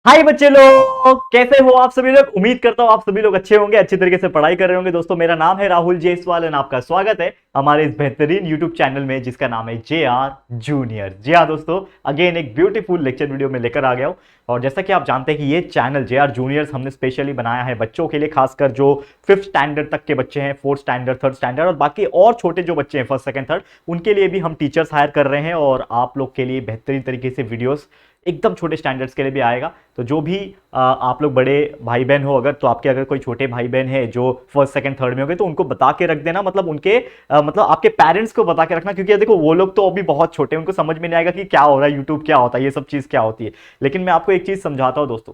हाय बच्चे लोग, कैसे हो आप सभी लोग। उम्मीद करता हूँ आप सभी लोग अच्छे होंगे, अच्छी तरीके से पढ़ाई कर रहे होंगे। दोस्तों, मेरा नाम है राहुल जायसवाल और आपका स्वागत है हमारे इस बेहतरीन यूट्यूब चैनल में जिसका नाम है JR जूनियर। जी हाँ दोस्तों, अगेन एक ब्यूटीफुल लेक्चर वीडियो में लेकर आ गया हूँ। और जैसा कि आप जानते हैं कि ये चैनल JR जूनियर्स हमने स्पेशली बनाया है बच्चों के लिए, खासकर जो 5th स्टैंडर्ड तक के बच्चे हैं, 4th स्टैंडर्ड, 3rd स्टैंडर्ड और बाकी और छोटे जो बच्चे हैं 1st, 2nd, 3rd, उनके लिए भी हम टीचर्स हायर कर रहे हैं। और आप लोग के लिए बेहतरीन तरीके से वीडियोस एकदम छोटे स्टैंडर्ड्स के लिए भी आएगा। तो जो भी आप लोग बड़े भाई बहन हो, अगर तो आपके अगर कोई छोटे भाई बहन है जो 1st, 2nd, 3rd में हो गए, तो उनको बता के रख देना। मतलब उनके मतलब आपके पेरेंट्स को बता के रखना, क्योंकि देखो वो लोग तो अभी बहुत छोटे हैं, उनको समझ में नहीं आएगा कि क्या हो रहा है, यूट्यूब क्या होता है, ये सब चीज़ क्या होती है। लेकिन मैं आपको एक चीज़ समझाता हूँ दोस्तों,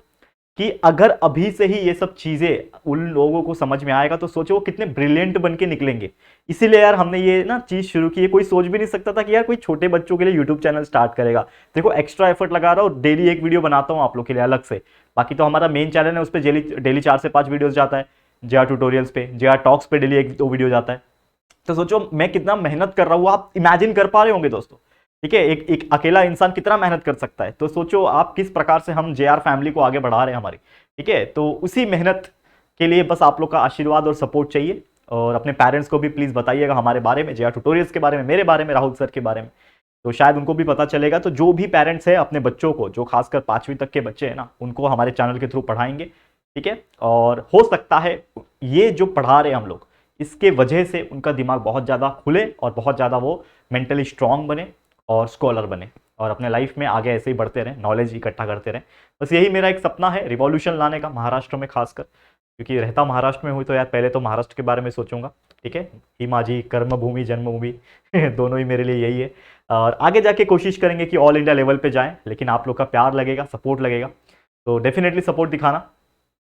कि अगर अभी से ही ये सब चीजें उन लोगों को समझ में आएगा तो सोचो वो कितने ब्रिलियंट बन के निकलेंगे। इसीलिए यार हमने ये ना चीज शुरू की है। कोई सोच भी नहीं सकता था कि यार कोई छोटे बच्चों के लिए यूट्यूब चैनल स्टार्ट करेगा। देखो एक्स्ट्रा एफर्ट लगा रहा हूँ, डेली एक वीडियो बनाता हूँ आप लोग के लिए अलग से। बाकी तो हमारा मेन चैनल है, उस पर डेली 4 से 5 वीडियोस जाता है। JR ट्यूटोरियल्स पे, JR टॉक्स पे डेली 1-2 वीडियो जाता है। तो सोचो मैं कितना मेहनत कर रहा हूँ, आप इमेजिन कर पा रहे होंगे दोस्तों। ठीक है, एक अकेला इंसान कितना मेहनत कर सकता है, तो सोचो आप किस प्रकार से हम JR फैमिली को आगे बढ़ा रहे हैं हमारी। ठीक है, तो उसी मेहनत के लिए बस आप लोग का आशीर्वाद और सपोर्ट चाहिए। और अपने पेरेंट्स को भी प्लीज बताइएगा हमारे बारे में, JR ट्यूटोरियल्स के बारे में, मेरे बारे में, राहुल सर के बारे में। तो शायद उनको भी पता चलेगा। तो जो भी पेरेंट्स है अपने बच्चों को, जो खासकर 5वीं तक के बच्चे हैं ना, उनको हमारे चैनल के थ्रू पढ़ाएंगे। ठीक है, और हो सकता है ये जो पढ़ा रहे हैं हम लोग, इसके वजह से उनका दिमाग बहुत ज़्यादा खुले और बहुत ज़्यादा वो मेंटली स्ट्रांग बने और स्कॉलर बने और अपने लाइफ में आगे ऐसे ही बढ़ते रहें, नॉलेज इकट्ठा करते रहें। बस यही मेरा एक सपना है, रिवॉल्यूशन लाने का महाराष्ट्र में खासकर, क्योंकि रहता महाराष्ट्र में हुई तो यार पहले तो महाराष्ट्र के बारे में सोचूंगा। ठीक है, ही माझी कर्मभूमि जन्मभूमि दोनों ही मेरे लिए यही है। और आगे जाके कोशिश करेंगे कि ऑल इंडिया लेवल पे जाएं, लेकिन आप लोग का प्यार लगेगा, सपोर्ट लगेगा, तो डेफिनेटली सपोर्ट दिखाना।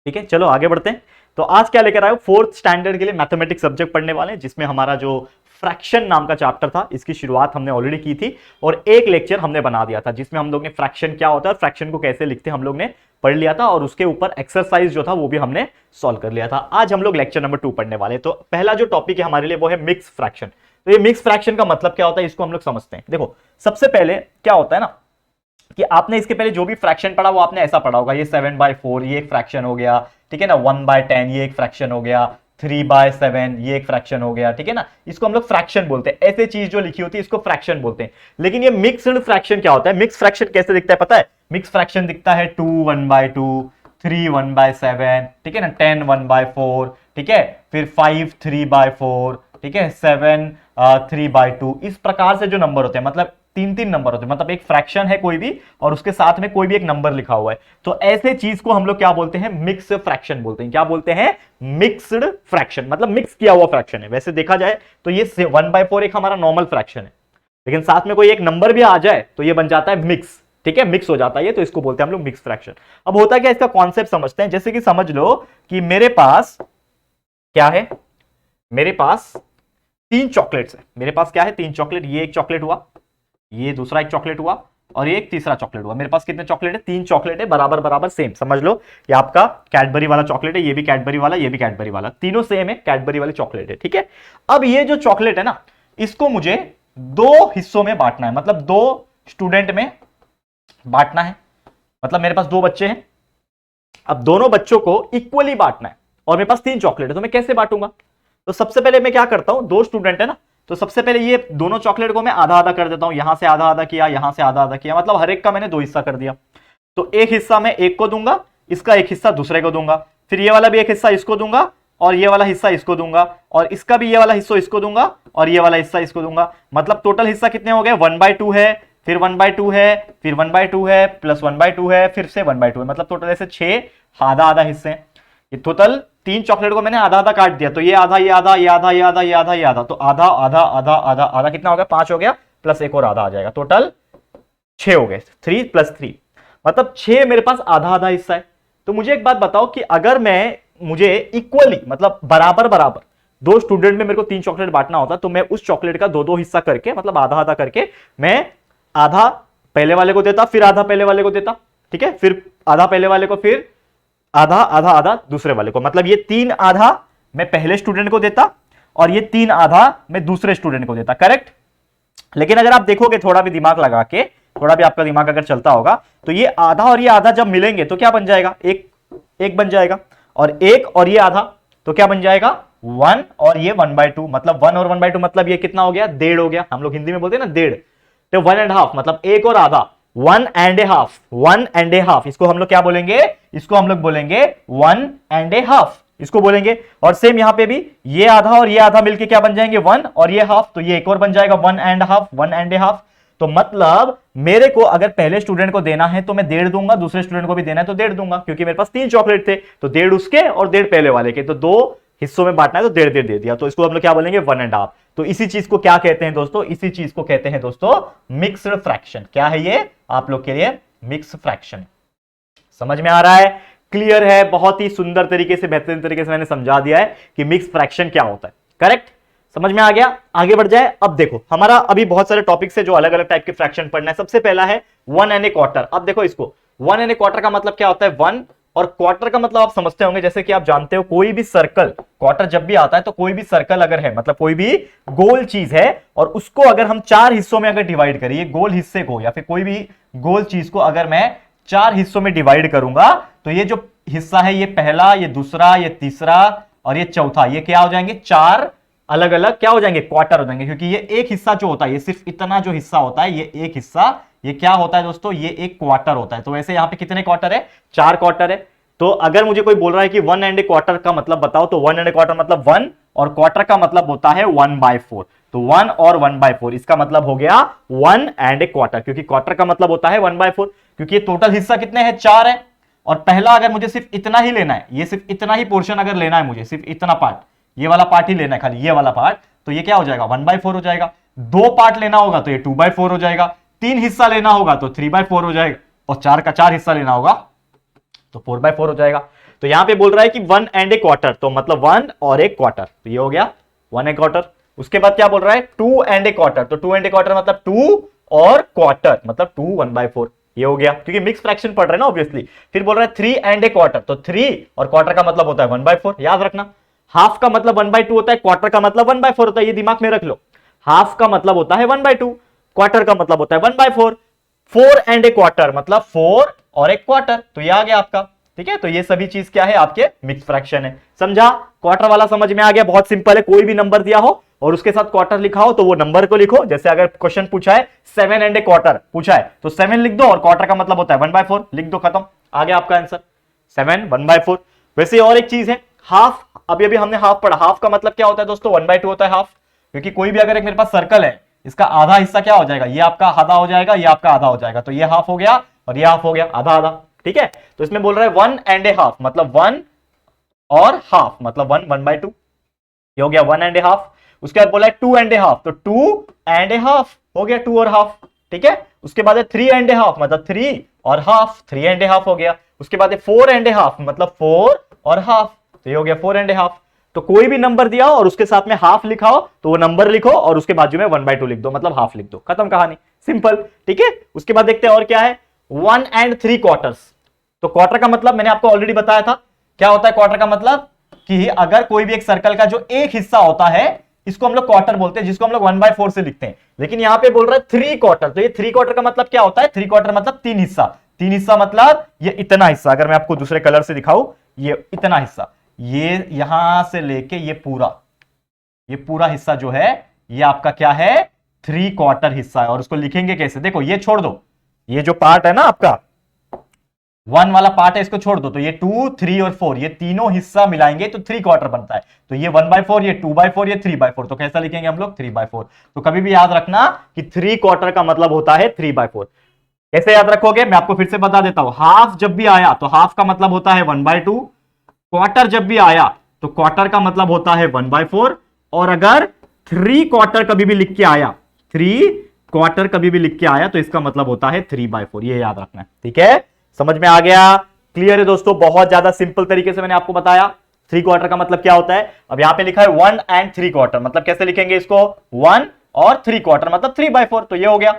ठीक है, चलो आगे बढ़ते हैं। तो आज क्या लेकर आए हो, 4th स्टैंडर्ड के लिए मैथमेटिक्स सब्जेक्ट पढ़ने वाले हैं, जिसमें हमारा जो फ्रैक्शन नाम का चैप्टर था, इसकी शुरुआत हमने ऑलरेडी की थी और एक लेक्चर हमने बना दिया था, जिसमें हम लोग ने फ्रैक्शन क्या होता है, फ्रैक्शन को कैसे लिखते हैं, हम लोग ने पढ़ लिया था। और उसके ऊपर एक्सरसाइज जो था वो भी हमने सॉल्व कर लिया था। आज हम लोग लेक्चर नंबर 2 पढ़ने वाले हैं। तो पहला जो टॉपिक है हमारे लिए वो है मिक्स फ्रैक्शन। तो ये मिक्स फ्रैक्शन का मतलब क्या होता है, इसको हम लोग समझते हैं। देखो सबसे पहले क्या होता है ना, कि आपने इसके पहले जो भी फ्रैक्शन पढ़ा वो आपने ऐसा पढ़ा होगा, ये 7/4 ये एक फ्रैक्शन हो गया। ठीक है ना, 1/10 ये एक फ्रैक्शन हो गया, 3/7 ये एक फ्रैक्शन हो गया। ठीक है ना, इसको हम लोग फ्रैक्शन बोलते हैं। ऐसे चीज जो लिखी होती है इसको फ्रैक्शन बोलते हैं। लेकिन ये मिक्स्ड फ्रैक्शन क्या होता है, मिक्स फ्रैक्शन कैसे दिखता है पता है। मिक्स फ्रैक्शन दिखता है 2 1/2, 3 1/7, ठीक है ना, 10 1/4, ठीक है, फिर 5 3/4, ठीक है, 7 3/2। इस प्रकार से जो नंबर होते हैं, मतलब 3-3 नंबर होते हैं, मतलब एक फ्रैक्शन है कोई भी और उसके साथ में कोई भी एक नंबर लिखा हुआ है। तो ऐसे चीज को हम लोग क्या बोलते हैं, मिक्स फ्रैक्शन बोलते हैं। क्या बोलते हैं, मिक्स्ड फ्रैक्शन, मतलब मिक्स किया हुआ फ्रैक्शन है। वैसे देखा जाए तो ये 1/4 एक हमारा नॉर्मल फ्रैक्शन है, लेकिन साथ में कोई एक नंबर भी आ जाए तो ये बन जाता है मिक्स। ठीक है, मिक्स हो जाता है ये, तो इसको बोलते हैं हम लोग मिक्स फ्रैक्शन। अब होता क्या, इसका कॉन्सेप्ट समझते हैं। जैसे कि समझ लो कि मेरे पास क्या है, मेरे पास 3 चॉकलेट्स है। मेरे पास क्या है, 3 चॉकलेट। ये एक चॉकलेट हुआ, ये दूसरा एक चॉकलेट हुआ और ये एक तीसरा चॉकलेट हुआ। मेरे पास कितने चॉकलेट है, 3 चॉकलेट है, बराबर बराबर सेम। समझ लो ये आपका कैडबरी वाला चॉकलेट है, ये भी कैडबरी वाला, ये भी कैडबरी वाला, तीनों सेम है, कैडबरी वाले चॉकलेट है। ठीक है, अब ये जो चॉकलेट है ना, इसको मुझे 2 हिस्सों में बांटना है, मतलब 2 स्टूडेंट में बांटना है। मतलब मेरे पास 2 बच्चे हैं, अब दोनों बच्चों को इक्वली बांटना है और मेरे पास 3 चॉकलेट है, तो मैं कैसे बांटूंगा। तो सबसे पहले मैं क्या करता हूं, 2 स्टूडेंट है ना, तो सबसे पहले ये दोनों चॉकलेट को मैं आधा आधा कर देता हूं। यहां से आधा आधा किया, यहां से आधा आधा किया, मतलब हर एक का मैंने 2 हिस्सा कर दिया। तो एक हिस्सा मैं एक को दूंगा, इसका एक हिस्सा दूसरे को दूंगा, फिर ये वाला भी एक हिस्सा इसको दूंगा और ये वाला हिस्सा इसको दूंगा, और इसका भी ये वाला हिस्सा इसको दूंगा और ये वाला हिस्सा इसको दूंगा। मतलब टोटल हिस्सा कितने हो गए, 1/2 है, फिर 1/2 है, फिर 1/2 है, प्लस 1/2 है, फिर से 1/2 है। मतलब टोटल ऐसे 6 आधा आधा हिस्से। ये टोटल 3 चॉकलेट को मैंने आधा आधा काट दिया, तो ये आधा, ये आधा, ये आधा, ये आधा, ये आधा, ये आधा, तो आधा आधा आधा आधा आधा कितना हो गया, 5 हो गया, प्लस एक और आधा आ जाएगा, टोटल 6 हो गए। 3 + 3 मतलब 6 मेरे पास आधा आधा हिस्सा है। तो मुझे एक बात बताओ कि अगर मुझे इक्वली, मतलब बराबर बराबर 2 स्टूडेंट में मेरे को 3 चॉकलेट बांटना होता, तो मैं उस चॉकलेट का 2-2 हिस्सा करके, मतलब आधा आधा करके, मैं आधा पहले वाले को देता, फिर आधा पहले वाले को देता। ठीक है, फिर आधा पहले वाले को, फिर आधा आधा आधा दूसरे वाले को। मतलब ये 3 आधा मैं पहले स्टूडेंट को देता और ये 3 आधा मैं दूसरे स्टूडेंट को देता। करेक्ट। लेकिन अगर आप देखोगे थोड़ा भी दिमाग लगा के, थोड़ा भी आपका दिमाग अगर चलता होगा तो ये आधा और ये आधा जब मिलेंगे तो क्या बन जाएगा, एक एक बन जाएगा, और एक और ये आधा तो क्या बन जाएगा, 1 और ये 1/2, मतलब 1 और 1/2 मतलब ये कितना हो गया, डेढ़ हो गया। हम लोग हिंदी में बोलते हैं ना डेढ़, तो 1.5 मतलब एक और आधा, 1.5, 1.5, इसको हम लोग क्या बोलेंगे, इसको हम लोग बोलेंगे 1.5, इसको बोलेंगे। और सेम यहां पे भी ये आधा और ये आधा मिलके क्या बन जाएंगे, 1 और ये हाफ, तो ये एक और बन जाएगा 1.5, 1.5। तो मतलब मेरे को अगर पहले स्टूडेंट को देना है तो मैं डेढ़ दूंगा, दूसरे स्टूडेंट को भी देना है तो डेढ़ दूंगा, क्योंकि मेरे पास 3 चॉकलेट थे, तो डेढ़ उसके और डेढ़ पहले वाले के, तो 2 हिस्सों में बांटना है तो डेढ़ डेढ़ दे दिया, तो इसको हम लोग क्या बोलेंगे, 1.5। तो इसी चीज को क्या कहते हैं दोस्तों, इसी चीज को कहते हैं दोस्तों मिक्स्ड फ्रैक्शन। क्या है ये आप लोग के लिए, मिक्स्ड फ्रैक्शन। समझ में आ रहा है, क्लियर है, बहुत ही सुंदर तरीके से, बेहतरीन तरीके से मैंने समझा दिया है कि मिक्स फ्रैक्शन क्या होता है। करेक्ट, समझ में आ गया। आगे बढ़ जाए। अब देखो हमारा अभी बहुत सारे टॉपिक्स है जो अलग अलग टाइप के फ्रैक्शन पढ़ना है। सबसे पहला है 1.25। अब देखो इसको, 1.25 का मतलब क्या होता है, 1, और क्वार्टर का मतलब आप समझते होंगे, जैसे कि आप जानते हो कोई भी सर्कल, क्वार्टर जब भी आता है तो कोई भी सर्कल अगर है, मतलब कोई भी गोल चीज है और उसको अगर हम 4 हिस्सों में अगर डिवाइड करिए, गोल हिस्से को या फिर कोई भी गोल चीज को अगर मैं 4 हिस्सों में डिवाइड करूंगा तो ये जो हिस्सा है, ये पहला, ये दूसरा, ये तीसरा और ये चौथा, ये क्या हो जाएंगे, 4 अलग अलग क्या हो जाएंगे, क्वार्टर हो जाएंगे। क्योंकि ये एक हिस्सा जो होता है, ये सिर्फ इतना जो हिस्सा होता है, ये एक हिस्सा, ये क्या होता है दोस्तों, ये एक क्वार्टर होता है। तो वैसे यहां पे कितने क्वार्टर है, 4 क्वार्टर है। तो अगर मुझे कोई बोल रहा है कि 1.25 का मतलब बताओ, तो 1.25 मतलब 1 और क्वार्टर का मतलब होता है 1/4। तो 1 और 1/4 इसका मतलब हो गया 1.25, क्योंकि क्वार्टर का मतलब होता है 1/4, क्योंकि ये टोटल हिस्सा कितने हैं, 4 है। और पहला अगर मुझे सिर्फ इतना ही लेना है, ये सिर्फ इतना ही पोर्शन अगर लेना है, मुझे सिर्फ इतना पार्ट, ये वाला पार्ट ही लेना है, खाली ये वाला पार्ट, तो ये क्या हो जाएगा, 1/4 हो जाएगा। 2 पार्ट लेना होगा तो ये 2/4 हो जाएगा। 3 हिस्सा लेना होगा तो 3/4 हो जाएगा, और 4 का 4 हिस्सा लेना होगा तो 4/4 हो जाएगा। तो यहां पे बोल रहा है कि 1.25, तो मतलब 1 और एक क्वार्टर, तो ये हो गया 1.25। उसके बाद क्या बोल रहा है, 2.25, तो 2.25 मतलब 2 और क्वार्टर, मतलब 2 1/4, ये हो गया, क्योंकि मिक्स फ्रैक्शन पढ़ रहे हैं ना ऑब्वियसली। फिर बोल रहा है 3.25, तो 3 और क्वार्टर का मतलब होता है 1/4, याद रखना। हाफ का मतलब 1/2 होता है, क्वार्टर का मतलब 1/4 होता है, ये दिमाग में रख लो। हाफ का मतलब होता है 1/2, क्वार्टर का मतलब होता है 1/4। 4.25 मतलब 4 और एक क्वार्टर, तो ये आ गया आपका। ठीक है, तो ये सभी चीज क्या है, आपके मिक्स फ्रैक्शन है। समझा, क्वार्टर वाला समझ में आ गया, बहुत सिंपल है। कोई भी नंबर दिया हो और उसके साथ क्वार्टर लिखा हो तो वो नंबर को लिखो। जैसे अगर क्वेश्चन पूछा है 7.25 पूछा है तो 7 लिख दो और क्वार्टर का मतलब होता है 1/4, लिख दो, खत्म, आ गया आपका आंसर 7 1/4। वैसे और एक चीज है हाफ, अभी हमने हाफ पढ़ा। हाफ का मतलब क्या होता है दोस्तों, 1/2 होता है हाफ। क्योंकि कोई भी अगर एक मेरे पास सर्कल है, इसका आधा हिस्सा क्या हो जाएगा, ये आपका आधा हो जाएगा, ये आपका आधा हो जाएगा, तो ये हाफ हो गया और ये हाफ हो गया, आधा आधा। ठीक है, तो इसमें बोल रहा है 1.5 मतलब 1 और हाफ मतलब 1/2, ये हो गया 1.5। उसके बाद बोला है 2.5, तो 2.5 हो गया, 2 और हाफ। ठीक है, उसके बाद है 3.5 मतलब 3 और हाफ, 3.5 हो गया। उसके बाद है 4.5 मतलब 4 और हाफ, तो ये हो गया 4.5। तो कोई भी नंबर दिया हो और उसके साथ में हाफ लिखा हो तो वो नंबर लिखो और उसके बाजू में 1/2 लिख दो, मतलब हाफ लिख दो, खत्म कहानी, सिंपल। ठीक है, उसके बाद देखते हैं और क्या है, 1 3/4। तो क्वार्टर का मतलब मैंने आपको ऑलरेडी बताया था, क्या होता है क्वार्टर का मतलब, कि अगर कोई भी एक सर्कल का जो एक हिस्सा होता है, इसको हम लोग क्वार्टर बोलते हैं, जिसको हम लोग 1/4 से लिखते हैं। लेकिन यहां पे बोल रहा है 3/4, तो ये 3/4 का मतलब क्या होता है, 3/4 मतलब 3 हिस्सा। 3 हिस्सा मतलब ये इतना हिस्सा, अगर मैं आपको दूसरे कलर से दिखाऊं, ये इतना हिस्सा, ये यहां से लेके ये पूरा हिस्सा जो है, ये आपका क्या है, 3/4 हिस्सा है। और उसको लिखेंगे कैसे, देखो ये छोड़ दो, ये जो पार्ट है ना आपका 1 वाला पार्ट है, इसको छोड़ दो, तो ये 2 3 और 4 ये तीनों हिस्सा मिलाएंगे तो 3/4 बनता है। तो ये 1/4, ये 2/4, ये 3/4, तो कैसा लिखेंगे हम लोग, 3/4। तो कभी भी याद रखना कि 3/4 का मतलब होता है 3/4। कैसे याद रखोगे, मैं आपको फिर से बता देता हूं। हाफ जब भी आया तो हाफ का मतलब होता है 1/2, क्वार्टर जब भी आया तो क्वार्टर का मतलब होता है 1/4, और अगर 3/4 कभी भी लिख के आया, 3/4 कभी भी लिख के आया तो इसका मतलब होता है 3/4, ये याद रखना है। ठीक है, समझ में आ गया, क्लियर है दोस्तों, बहुत ज्यादा सिंपल तरीके से मैंने आपको बताया 3/4 का मतलब क्या होता है। अब यहां पे लिखा है 1 3/4, मतलब कैसे लिखेंगे इसको, 1 और 3/4 मतलब 3/4, तो ये हो गया।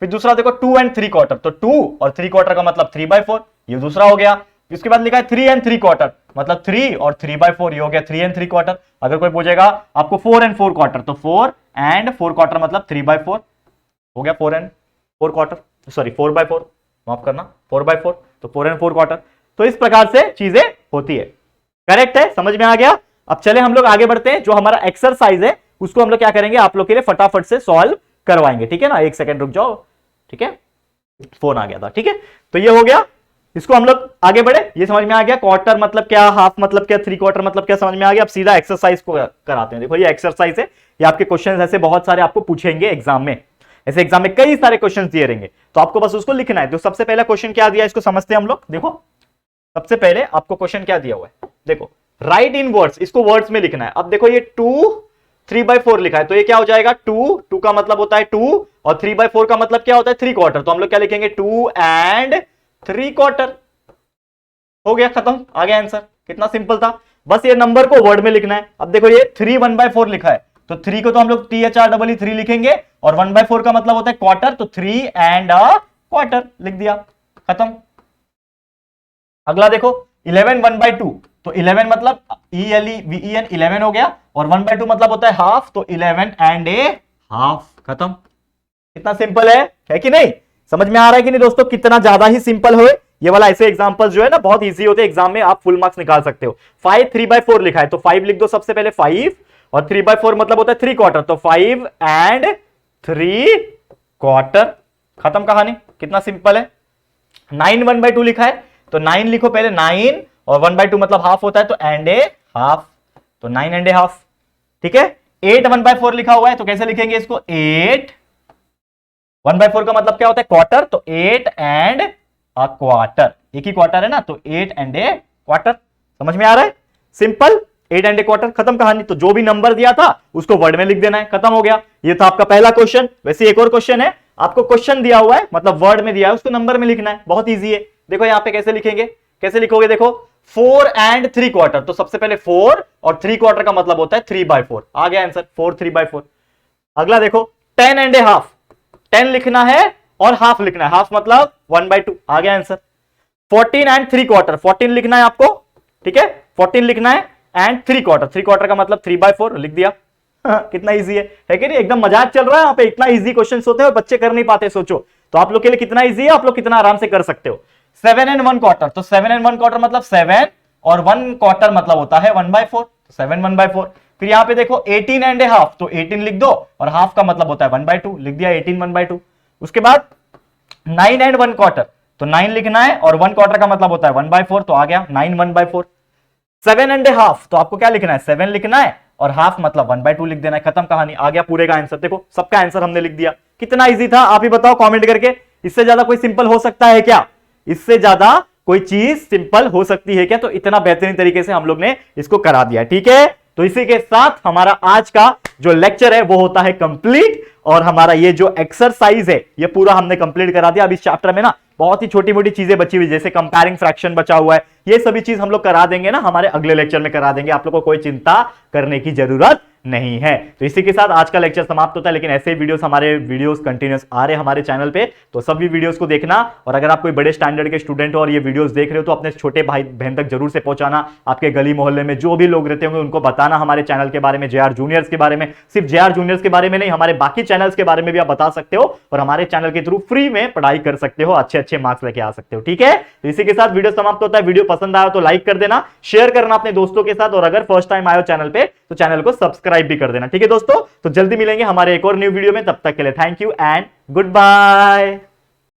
फिर दूसरा देखो 2 3/4, तो 2 और 3/4 का मतलब 3/4, ये दूसरा हो गया। इसके बाद लिखा है 3 3/4 मतलब 3 और 3/4, ये हो गया 3 3/4। अगर कोई पूछेगा आपको 4 4/4, तो 4 4/4 मतलब 3/4 हो गया, 4 4/4। सॉरी 4/4, माफ करना 4/4, तो 4 and 4 क्वार्टर। तो इस प्रकार से चीजें होती है। करेक्ट है, समझ में आ गया। अब चले हम लोग आगे बढ़ते हैं। जो हमारा एक्सरसाइज है उसको हम लोग क्या करेंगे, आप लोग के लिए फटाफट से सॉल्व करवाएंगे, ठीक है ना। एक सेकंड रुक जाओ, ठीक है, फोन आ गया था, ठीक है। तो ये हो गया, इसको हम लोग आगे बढ़े, ये समझ में आ गया। क्वार्टर मतलब क्या, हाफ मतलब क्या, 3/4 मतलब क्या, समझ में आ गया। अब सीधा एक्सरसाइज को कराते हैं। देखो ये एक्सरसाइज है, ये आपके क्वेश्चन ऐसे बहुत सारे आपको पूछेंगे एग्जाम में, ऐसे एग्जाम में कई सारे क्वेश्चन दिए रहेंगे, तो आपको बस उसको लिखना है। तो सबसे पहला क्वेश्चन क्या दिया, इसको समझते हैं हम लोग। देखो सबसे पहले आपको क्वेश्चन क्या दिया हुआ है, देखो राइट इन वर्ड्स, इसको वर्ड्स में लिखना है। अब देखो ये 2 3/4 लिखा है, तो ये क्या हो जाएगा, 2 का मतलब होता है 2, और 3/4 का मतलब क्या होता है 3/4। तो हम लोग क्या लिखेंगे, 2 and 3/4। हो गया, खत्म, आ गया आंसर। कितना सिंपल था, बस ये नंबर को वर्ड में लिखना है। अब देखो ये 3 1/4 लिखा है, तो 3 को तो हम लोग THREE लिखेंगे, और 1/4 का मतलब होता है क्वार्टर, तो 3 and a quarter लिख दिया, खत्म। अगला देखो 11 1/2, तो 11 मतलब ELEVEN 11 हो गया, और 1/2 मतलब होता है हाफ, तो 11 and a हाफ, खत्म। कितना सिंपल है कि नहीं, समझ में आ रहा है कि नहीं दोस्तों, कितना ज्यादा ही सिंपल हो। ये वाला ऐसे एग्जांपल जो है ना बहुत इजी होते हैं, एग्जाम में आप फुल मार्क्स निकाल सकते हो। 5 3/4 लिखा है, तो 5 लिख दो सबसे पहले 5, और 3/4 मतलब होता है 3/4, तो 5 and 3/4, खत्म कहानी। कितना सिंपल है। 9 1/2 लिखा है, तो 9 लिखो पहले 9, और 1/2 मतलब हाफ होता है, तो एंड ए हाफ, तो 9 and a हाफ, ठीक है। 8 1/4 लिखा हुआ है, तो कैसे लिखेंगे इसको, 8 1/4 का मतलब क्या होता है क्वार्टर, तो 8 and a क्वार्टर, एक ही क्वार्टर है ना, तो 8 and a क्वार्टर। समझ में आ रहा है, सिंपल, 8 and a क्वार्टर, खत्म कहानी। तो जो भी नंबर दिया था उसको वर्ड में लिख देना है, खत्म हो गया। ये था आपका पहला क्वेश्चन। वैसे एक और क्वेश्चन है, आपको क्वेश्चन दिया हुआ है मतलब वर्ड में दिया है, उसको नंबर में लिखना है, बहुत ईजी है। देखो यहां पे कैसे लिखेंगे, कैसे लिखोगे, देखो 4 and 3/4, तो सबसे पहले 4, और 3/4 का मतलब होता है 3/4, आ गया आंसर 4 3/4। अगला देखो 10 and a हाफ, 10 लिखना है और हाफ लिखना है, हाफ मतलब 1/2, आ गया आंसर। 14 and 3/4, 14 लिखना है आपको, ठीक है, 14 लिखना है एंड 3/4, 3/4 का मतलब 3/4 लिख दिया। कितना इजी है कि नहीं, एकदम मजाक चल रहा है यहाँ पे। इतना इजी क्वेश्चन होते हैं और बच्चे कर नहीं पाते, सोचो तो आप लोग के लिए कितना इजी है, आप लोग कितना आराम से कर सकते हो। 7 and 1/4, तो 7 and 1/4 मतलब 7, और 1/4 मतलब होता है 1/4, 7 1/4। फिर यहाँ पे देखो 18 and a हाफ, तो 18 लिख दो, और हाफ का मतलब होता है 1/2, लिख दिया 18 1/2। उसके बाद 9 and 1/4, तो 9 लिखना है, और 1/4 का मतलब होता है 1/4, तो आ गया 9 1/4। 7 and a हाफ, तो आपको क्या लिखना है, 7 लिखना है, और हाफ मतलब 1/2 लिख देना है, खत्म कहानी, आ गया पूरे का आंसर। देखो सबका आंसर हमने लिख दिया, कितना इजी था, आप ही बताओ कमेंट करके। इससे ज्यादा कोई सिंपल हो सकता है क्या, इससे ज्यादा कोई चीज सिंपल हो सकती है क्या। तो इतना बेहतरीन तरीके से हम लोग ने इसको करा दिया, ठीक है। तो इसी के साथ हमारा आज का जो लेक्चर है वो होता है कंप्लीट, और हमारा ये जो एक्सरसाइज है ये पूरा हमने कंप्लीट करा दिया। अब इस चैप्टर में ना बहुत ही छोटी मोटी चीजें बची हुई, जैसे कंपेयरिंग फ्रैक्शन बचा हुआ है, ये सभी चीज हम लोग करा देंगे ना, हमारे अगले लेक्चर में करा देंगे, आप लोग को कोई चिंता करने की जरूरत नहीं है। तो इसी के साथ आज का लेक्चर समाप्त होता है, लेकिन ऐसे वीडियोस हमारे वीडियोस कंटिन्यूस आ रहे हैं हमारे चैनल पे, तो सभी वीडियोस को देखना। और अगर आप कोई बड़े स्टैंडर्ड के स्टूडेंट हो और ये वीडियोस देख रहे हो, तो अपने छोटे भाई बहन तक जरूर से पहुंचाना। आपके गली मोहल्ले में जो भी लोग रहते होंगे उनको बताना हमारे चैनल के बारे में, JR जूनियर्स के बारे में। सिर्फ JR जूनियर्स के बारे में नहीं, हमारे बाकी चैनल्स के बारे में भी आप बता सकते हो, और हमारे चैनल के थ्रू फ्री में पढ़ाई कर सकते हो, अच्छे अच्छे मार्क्स लेके आ सकते हो, ठीक है। तो इसी के साथ वीडियो समाप्त होता है। वीडियो पसंद आया तो लाइक कर देना, शेयर करना अपने दोस्तों के साथ, और अगर फर्स्ट टाइम आए हो चैनल पे तो चैनल को सब्सक्राइब भी कर देना, ठीक है दोस्तों। तो जल्दी मिलेंगे हमारे एक और न्यू वीडियो में, तब तक के लिए thank you and good bye.